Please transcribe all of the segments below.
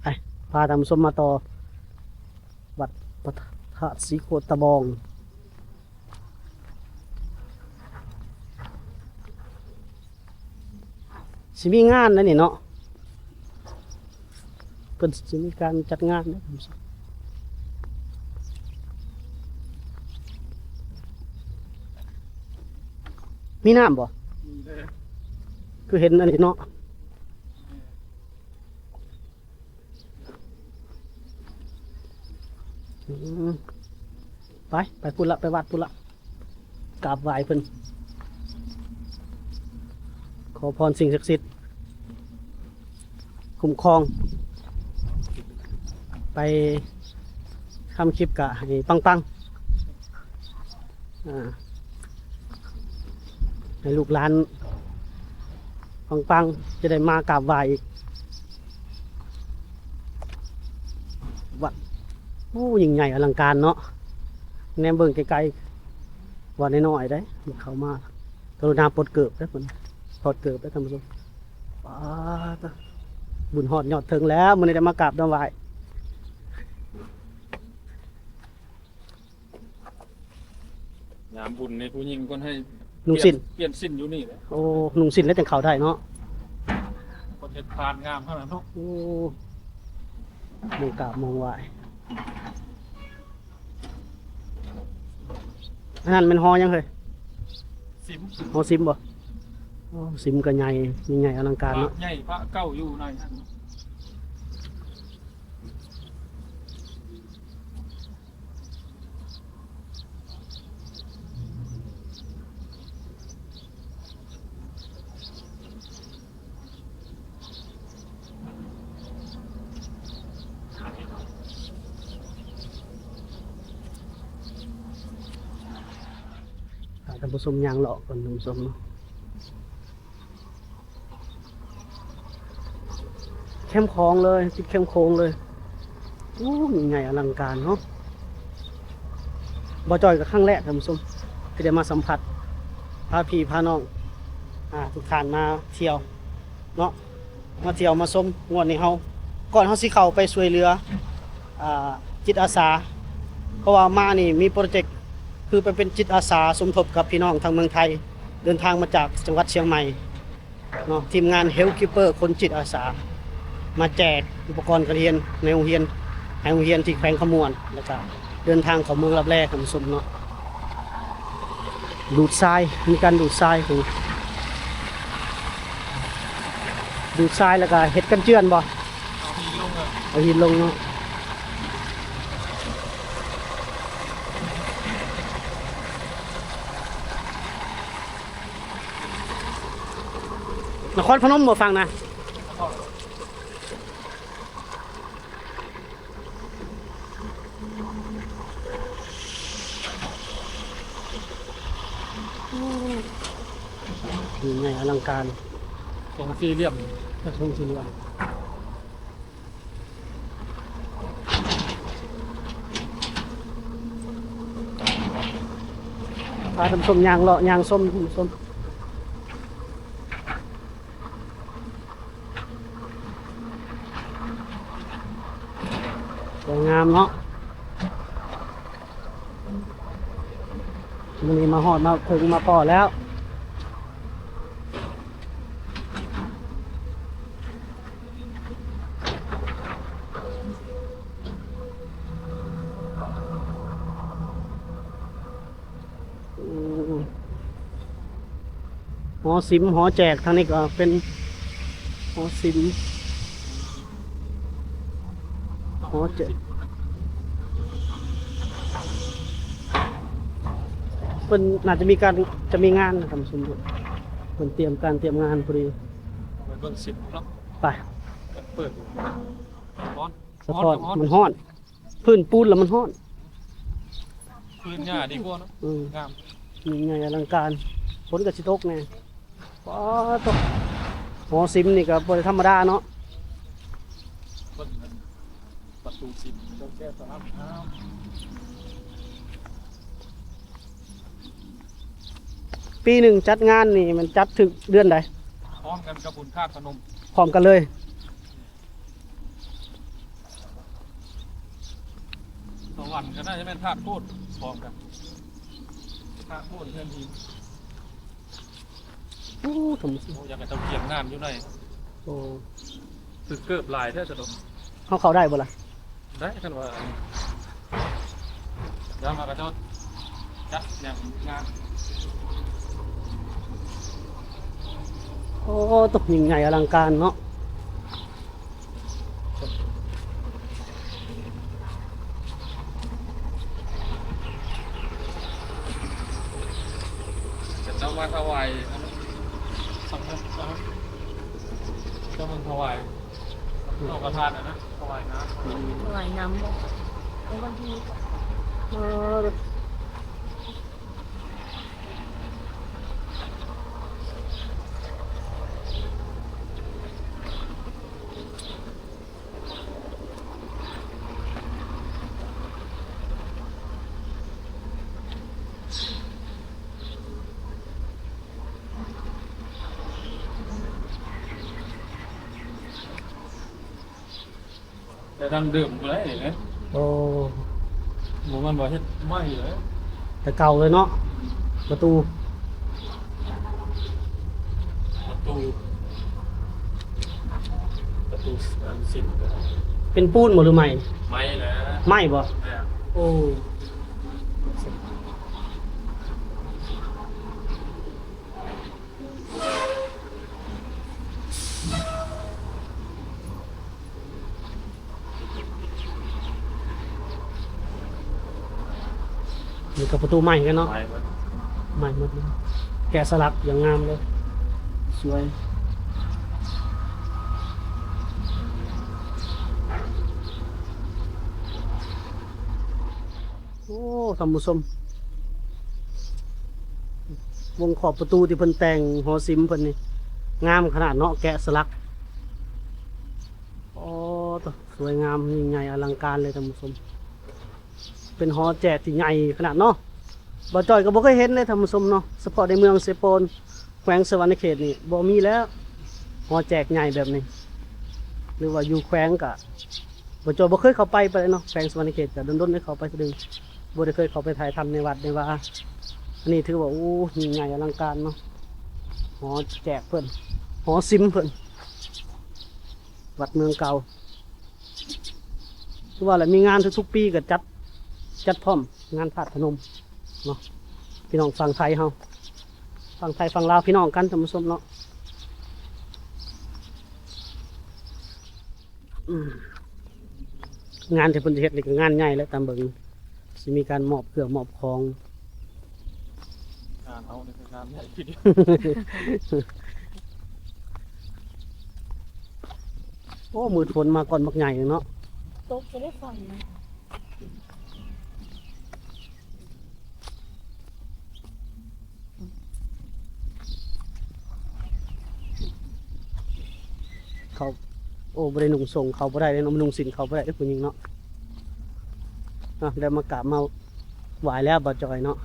ไปพาท่านผู้ชมมาต่อวัดพระธาตุศรีโคตะบองสิมีงานนั่นนี่เนาะเพิ่นสิมีการจัดงานนะท่านผู้ชมมีน้ำบ่คือเห็นอันนี้เนาะอืมไปพุ่นละไปวัดพุ่นละกราบไหว้เพิ่นขอพรสิ่งศักดิ์สิทธิ์คุ้มครองไปทำคลิปกะให้ปังให้ลูกหลานปังจะได้มากราบไหว้อีกวัดโอ้ยิ่งใหญ่อลังการเนาะแนมเบิ่งไกลๆวัดน้อยๆได้เข้ามากรุณาปลดเกิบได้ผลถอดเกิบได้ท่านผู้ชมบุญหอดยอดถึงแล้วมันได้มากราบไหว้ยามบุญในผู้หญิงคนให้นุ่งสิ้นเปลี่ยนสิ้นอยู่นี่แหละโอ้นุ่งสิ้นแล้วจังเข้าได้เนาะคนเฮ็ดทานงามเท่านั้นเนาะโอ้มองกราบมองไหว้อันนั้นมันฮอยังเคยสิมฮอซิมบ่โอ้ซิมก็ใหญ่ใหญ่อลังการเนาะใหญ่พระเก้าอยู่ในท่านผู้ชมยางเลาะก่อนท่านผู้ชมเนาะเข้มคองเลยติดเข้มโค้งเลยโอ้ใหญ่อลังการเนาะบ่จอยกับครั้งแรกท่านผู้ชมที่ได้มาสัมผัสพาพี่พาน้องทุกท่านมาเที่ยวเนาะมาเที่ยวมาชมงวดนี้เฮาก่อนเฮาสิเข้าไปช่วยเหลือจิตอาสาเพราะว่ามานี่มีโปรเจกต์คือไปเป็นจิตอาสาสมทบกับพี่น้องทางเมืองไทยเดินทางมาจากจังหวัดเชียงใหม่เนาะทีมงาน Health Keeper คนจิตอาสามาแจกอุปกรณ์การเรียนในโรงเรียนให้โรงเรียนที่แขวงขมวนแล้วก็เดินทางเข้าเมืองรับแลท่านผู้ชมเนาะดูดทรายมีการดูดทรายของดูดทรายแล้วก็เฮ็ดกันเจือนบ่เอาหินลงเนาะนครพนมบ่ฟังนะยิ่งใหญ่อลังการตรงสี่เหลี่ยมกระทงสีเหลืองพาทำส้มยางเลาะยางส้มส้มสวยงามเนาะมันนี้มาหอดมาถึงมาพอแล้วหอซิมหอแจกทางนี้ก็เป็นหอซิมหอแจกเป็นน่าจะมีงานทำสมบูรณ์เป็นเตรียมงานพอดีไปเบิ่งสิบเนาะไปเปิดร้อนสะพอนมันห้อนพื้นปูนแล้วมันห้อนพื้นหญ้าดีกว่าเนาะงามยิ่งใหญ่อลังการฝนกับชิตกไงป้าตกหอซิมนี่ก็บ่ธรรมดาเนาะประตูสิบเจ้าแก้วสนามน้ำปีหนึ่งจัดงานนี่มันจัดถึงเดือนใด พร้อมกันกับบุญธาตุพนมพร้อมกันเลย ปั่นก็น่าจะเป็นธาตุพูดพร้อมกันธาตุพูดเพื่อนที โอ้ทำ โอ้อยากให้เตาเกียงงานอยู่ใน โอ้ ตึกเกิบลายแท้จะดม เขาได้บ่ล่ะ ได้กันว่าเดี๋ยวมากระโดดจัดอย่างงาน โอ้ตกยิ่งใหญ่อลังการเนาะ จะเจ้ามาถวายสังฆทานเจ้ามันถวายนอกกระทานนะถวายน้ำ หลายน้ำบอกแล้วบางที เออแต่ดังดื่มอะไรอย่างเงี้ย โอ้ หมูมันบอกเฮ็ดไม่เลย แต่เก่าเลยเนาะประตู ประตูอันสิบ เป็นปูนหมดหรือไม่ ไม่เลย ไม่บ่ เนี่ย โอ้นี่กับประตูใหม่กันเนาะ ไม่หมด ใหม่หมดเลยแกะสลักอย่างงามเลย สวย โอ้ท่านผู้ชมวงขอบประตูที่เพิ่นแต่งหอซิมเพิ่นนี่งามขนาดเนาะแกะสลักโอ้ตัวสวยงามยิ่งใหญ่อลังการเลยท่านผู้ชมเป็นหอแจกที่ใหญ่ขนาดเนาะบ่จอยก็บ่เคยเห็นเลยท่านผู้ชมเนาะเฉพาะในเมืองเซโปนแขวงสวรรณเขตนี่บ่มีแล้วหอแจกใหญ่แบบนี้ หรือว่าอยู่แขวงกะบ่จอยบ่เคยเข้าไปเลยเนาะแขวงสวรรณเขตก็ดนๆได้เข้าไปสักเดือนบ่ได้เคยเข้าไปถ่ายทำในวัดในว่าอันนี้ถือว่าโอ้ยิ่งใหญ่อลังการเนาะหอแจกเพิ่นหอซิมเพิ่นวัดเมืองเก่าคือว่าแหละมีงานทุกๆปีก็จัดพร้อมงานพระธาตุพนมเนาะพี่น้องฝั่งไทยเฮาฝั่งไทยฝั่งลาวพี่น้องกันท่านผู้ชมเนาะงานที่เพิ่นเฮ็ดนี่ก็งานใหญ่แล้วตามเบิ่งสิมีการมอบเครื่องมอบของ งานเอาในงานใหญ่ทีเดียว โอ้มือฝนมาก่อนบักใหญ่เลยเนาะ โต๊ะจะได้ฟังนะ เขาโอ้บ่ได้นุ่งส่งเขาบ่ได้เลยเนาะมันนุ่งสินเขาบ่ได้เด้อผู้หญิงเนาะได้มากราบมาไหว้แล้วบ่จอยเนาะ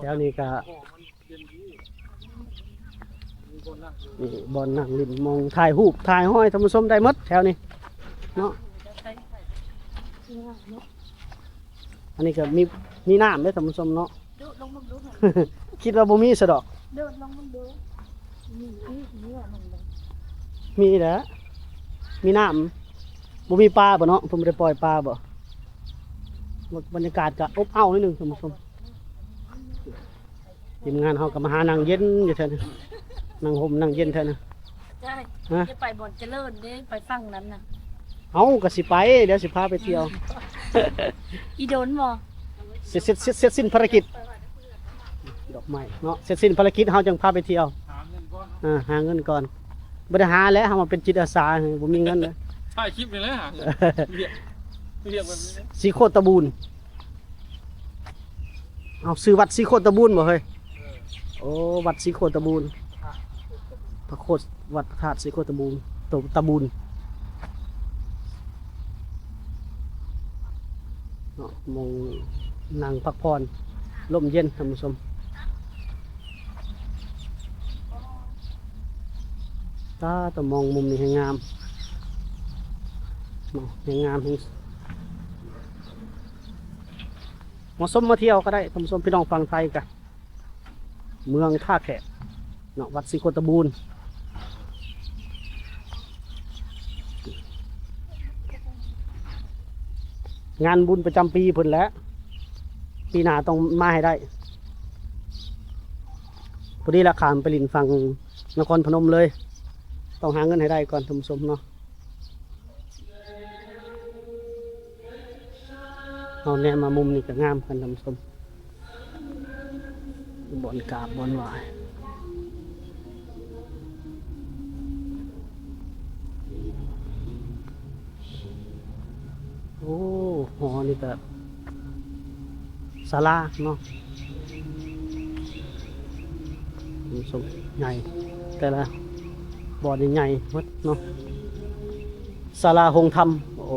แล้วนี่ก็นี่บอลนั่งลิ้นมองถ่ายรูปถ่ายห้อยท่านผู้ชมได้หมดแถวนี้เนาะอันนี้ก็มีน้ำเด้อท่านผู้ชมเนาะ ดูลงมาดูหน่อย คิดว่าบ่มีซะดอก เดินลงมาดูนี่นี่ลงเลย มีแหละมีน้ำบ่มีปลาบ่เนาะเพิ่นบ่ได้ปล่อยปลาบ่บรรยากาศก็อบอ้าวนิดนึงท่านผู้ชมทีมงานเฮาก็มาหานั่งเย็นอยู่แท้นี่นั่งห่มนั่งเย็นแท้นะ ใช่ ฮะ จะไปบ่อนเจริญเด้ไปฟังนั้นน่ะ เอ้าก็สิไปเดี๋ยวสิพาไปเที่ยว อีโดนบ่ เสร็จสิ้นภารกิจดอกไม้เนาะเสร็จสิ้นภารกิจเฮาจึงพาไปเที่ยว หาเงินก้อน หาเงินก่อนบ่ได้หาแล้วเฮามาเป็นจิตอาสาบ่มีเงินเลย ถ่ายคลิปไปเลยหาเงินเรียกแบบนี้ สีโคตรตะบูนเอาซื้อวัดสีโคตรตะบูนบ่เฮ้ยโอ้วัดสีโคตรตะบูนพระโคตรวัดพระธาตุสีโคตรตะบูนตะบูนเนาะมองนั่งพักผ่อนลมเย็นท่านผู้ชมตาต้องมองมุมนี้ให้งาม เนาะยังงามทั้งเหมาะสมมาเที่ยวก็ได้ท่านผู้ชมพี่น้องฟังไทยกันเมืองท่าแขกเนาะวัดศรีโคตบูรณ์งานบุญประจำปีเพิ่นแหล้วปีหน้าต้องมาให้ได้พอดีราคามไปลินฟังนครพนมเลยต้องหาเงินให้ได้ก่อนท่านผู้ชมเนาะเอาแนมามุมนี่ก็งามกันท่านผู้ชมบ่อนกราบบ่อนไหวโอ้หอนี่ก็ศาลาเนาะสมใหญ่แต่ละบ่อนี่ใหญ่วัดเนาะศาลาหงธรรมโอ้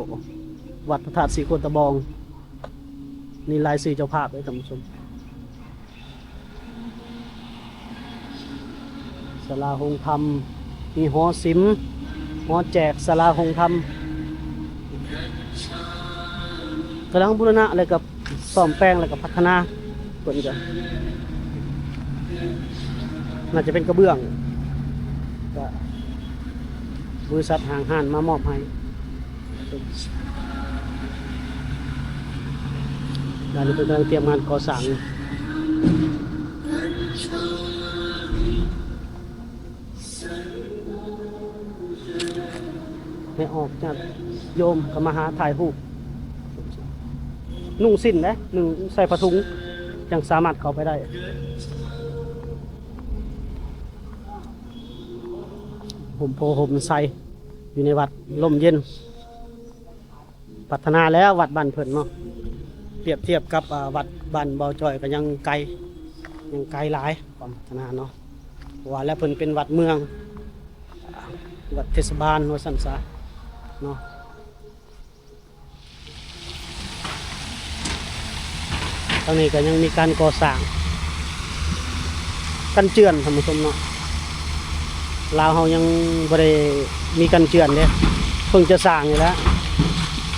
วัดพระธาตุศรีโคตะบองนี่ลายสื่อเจ้าภาพเลยท่านผู้ชมศาลาหงธรรมมีหอศิลป์หอแจกศาลาหงธรรมกำลังบูรณะอะไรกับซ่อมแปลงอะไรกับพัฒนาตัวนี้ก็น่าจะเป็นกระเบื้องก็บริษัทห่างห้านมามอบให้ด้านนี้เป็นกำลังเตรียมงานก่อสร้างให้ออกจากโยมก็มาหาถ่ายรูปนุ่งสิ้นนะหนึ่งใส่ผ้าถุงยังสามารถเข้าไปได้ผมโพผมใส่อยู่ในวัดลมเย็นพัฒนาแล้ววัดบ้านเพิ่นเนาะเปรียบเทียบกับวัดบ้านเบาจอยก็ยังไกลหลายความพัฒนาเนาะว่าแล้วเพิ่นเป็นวัดเมืองวัดเทศบาลว่าซั่นซะเนาะตอนนี้ก็ยังมีการก่อสร้างกันเจือนท่านผู้ชมเนาะลาวเฮายังบ่ได้มีกันเจือนเด้เพิ่งจะสร้างอยู่แล้ว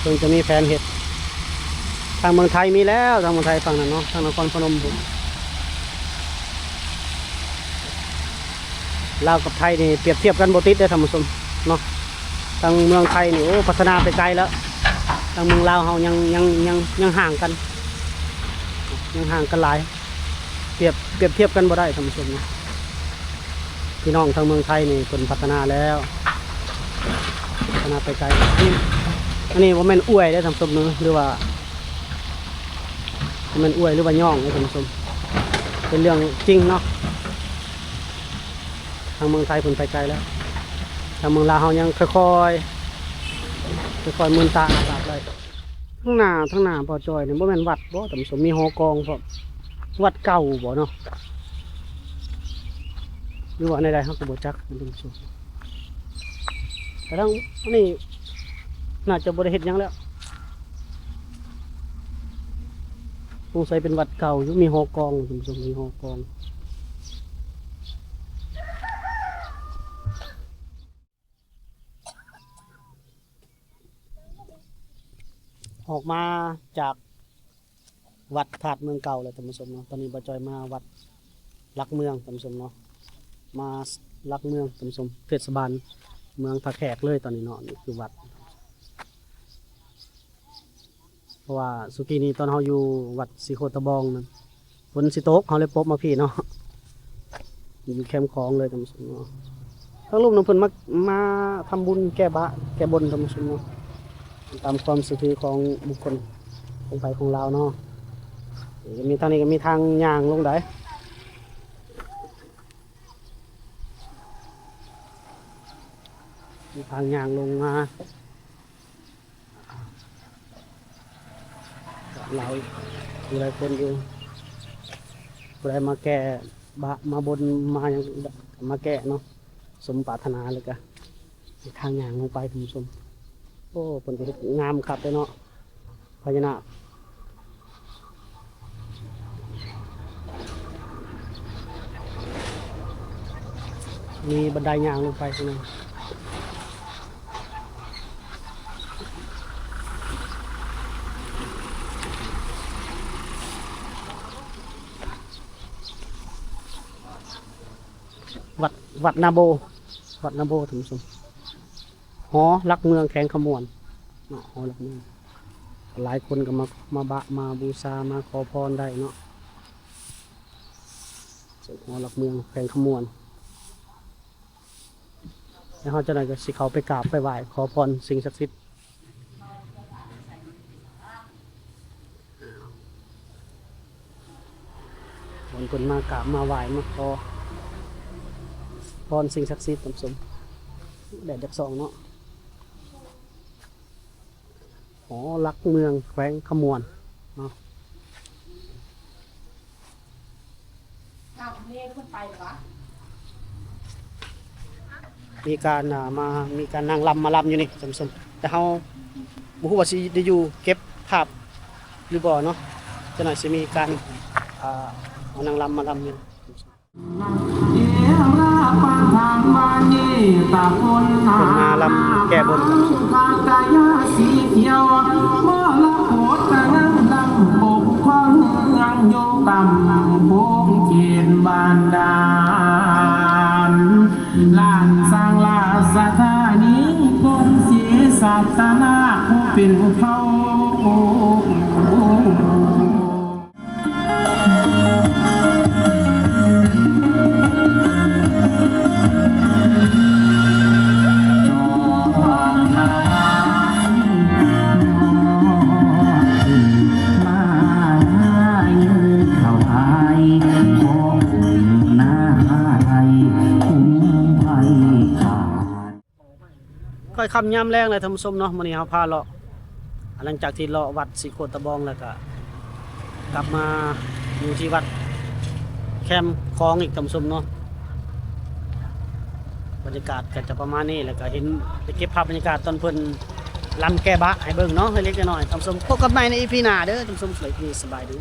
เพิ่งจะมีแผนเฮ็ดทางเมืองไทยมีแล้วทางเมืองไทยฝั่งนั้นเนาะทางนครพนมลาวกับไทยนี่เปรียบเทียบกันบ่ติดเด้อท่านผู้ชมเนาะทางเมืองไทยนี่โอ้พัฒนาไปไกลแล้วทางเมืองลาวเฮายังห่างกันหลายเปรียบเทียบกันบ่ได้ท่านผู้ชมนะพี่น้องทางเมืองไทยนี่คนพัฒนาแล้วพัฒนาไปไกลอันนี้ว่าแม่นอวยได้ท่านผู้ชมเนาะหรือว่าแม่นอวยหรือว่าย่องได้ท่านผู้ชมเป็นเรื่องจริงเนาะทางเมืองไทยคนไปไกลแล้วทางเมืองลาวเฮายังค่อยๆมืนตาอาบได้ทั้งหน้าบ่อจอยเนี่ยบ่แม่นวัดบ่ท่านผู้ชมมีหอกองพร้อมวัดเก่าบ่เนาะหรือว่าในใดเฮาก็บ่จักท่านผู้ชมแต่ทั้งนี้น่าจะบ่ได้เฮ็ดหยังแล้วสงสัยเป็นวัดเก่าอยู่มีหอกองท่านผู้ชมมีหอกองออกมาจากวัดธาตุเมืองเก่าเลยท่านผู้ชมเนาะตอนนี้บ่จอยมาวัดลักเมืองท่านผู้ชมเนาะมาลักเมืองท่านผู้ชมเทศบาลเมืองท่าแขกเลยตอนนี้เนาะนี่คือวัดเพราะว่าสุกี้นี้ตอนเฮาอยู่วัดศรีโคตะบองนั่นฝนสิตกเฮาเลยปบมาพี่เนาะอยู่แคมป์ของเลยท่านผู้ชมเนาะทั้งรูปน้ำเพิ่นมาทำบุญแก้บนท่านผู้ชมเนาะตามความสุขของบุคคลของไปของเราเนาะมีทางนี้ก็มีทางย่างลงได้มีทางย่างลงมาเรามีหลายคนอยู่ผู้ใดมาแก่มาบนมายังมาแก่เนาะสมปรารถนาเลยก็มีทางย่างลงไปท่านผู้ชมโอ้ผลผลิตงามครับเลยเนาะพญานาคมีบันไดย่างลงไปใช่ไหม วัดนาโบท่านผู้ชมหอรักเมืองแขงขมวนเนาะหอรักเมืองหลายคนก็มาบูชามาขอพรได้เนาะหอรักเมืองแขงขมวนแล้วเขาจะไหนก็สิเขาไปกราบไปไหว้ขอพรสิ่งศักดิ์สิทธิ์คนมากราบมาไหว้มาขอพรสิ่งศักดิ์สิทธิ์ท่านผู้ชมแดดจากสองเนาะหอรักเมืองแขวงขมวนเนาะ อ้าวเมย์มันไปเหรอวะ มีการมีการนั่งลำมาลำอยู่นี่ท่านผู้ชมแต่เฮาบ่ฮู้ว่าสิได้อยู่เก็บภาพหรือบ่เนาะจะหน่อยสิมีการเอานางลำมาลำอยู่ คนมาลำแก้บนครับ สีเขียวเมื่อละโหดกะนั่งดังปกครองยังโยกำบุกเขียนบานดาลลานสร้างลาสถานีคนเสียสัตนาผู้เป็นผู้เขา ค่อยคำย่ำแรงเลยท่านผู้ชมเนาะมื้อนี้เฮาพาเลาะหลังจากที่เลาะวัดสิโคตะบองแล้วก็กลับมาอยู่ที่วัดแคมป์คลองอีกท่านผู้ชมเนาะบรรยากาศก็จะประมาณนี้แล้วก็เห็นไปเก็บภาพบรรยากาศตอนเพิ่นลำแก้บะให้เบิ่งเนาะให้เล็กน้อยท่านผู้ชมพบกันใหม่ใน EP หน้าเด้อท่านผู้ชมสวยดีสบายดี